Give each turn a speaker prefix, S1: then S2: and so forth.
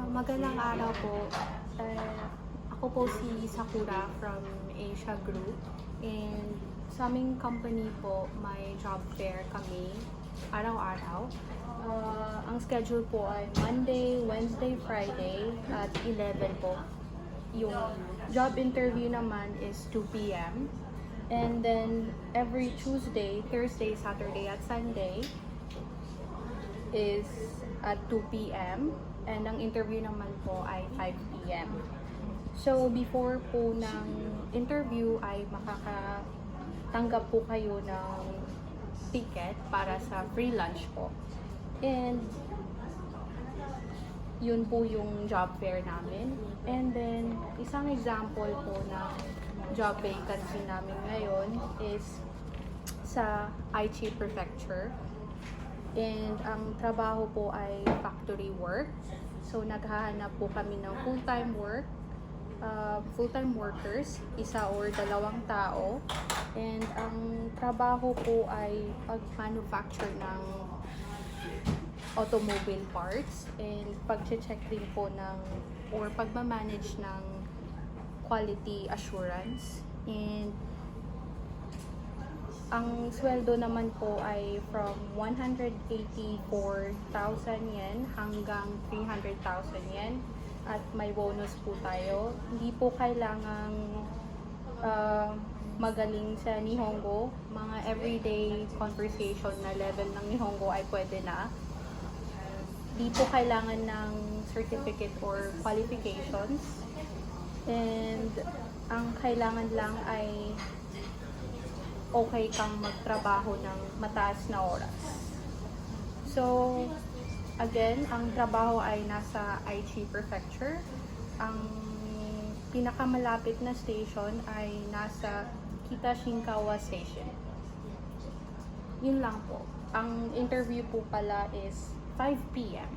S1: Magandang araw po. Ako po si Sakura from Asia Group. And sa aming company po, may job fair kami araw-araw. Ang schedule po ay Monday, Wednesday, Friday at 11 po. Yung job interview naman is 2 p.m. And then every Tuesday, Thursday, Saturday at Sunday is at 2 p.m. and ang interview naman po ay 5 p.m. So before po ng interview ay makakatanggap po kayo ng ticket para sa free lunch po. And yun po yung job fair namin. And then isang example po ng job vacancy namin ngayon is sa Aichi Prefecture. And ang trabaho po ay factory work. So naghahanap po kami ng full-time workers, isa or dalawang tao. And ang trabaho po ay pag-manufacture ng automobile parts and pag-check din po ng or pagmamanage ng quality assurance. And ang sweldo naman po ay from 184,000 yen hanggang 300,000 yen at may bonus po tayo. Hindi po kailangang magaling sa Nihongo. Mga everyday conversation na level ng Nihongo ay pwede na. Hindi po kailangan ng certificate or qualifications. And ang kailangan lang ay okay kang magtrabaho ng mataas na oras. So, again, ang trabaho ay nasa Aichi Prefecture. Ang pinakamalapit na station ay nasa Kitashinkawa Station. Yun lang po. Ang interview po pala is 5 p.m.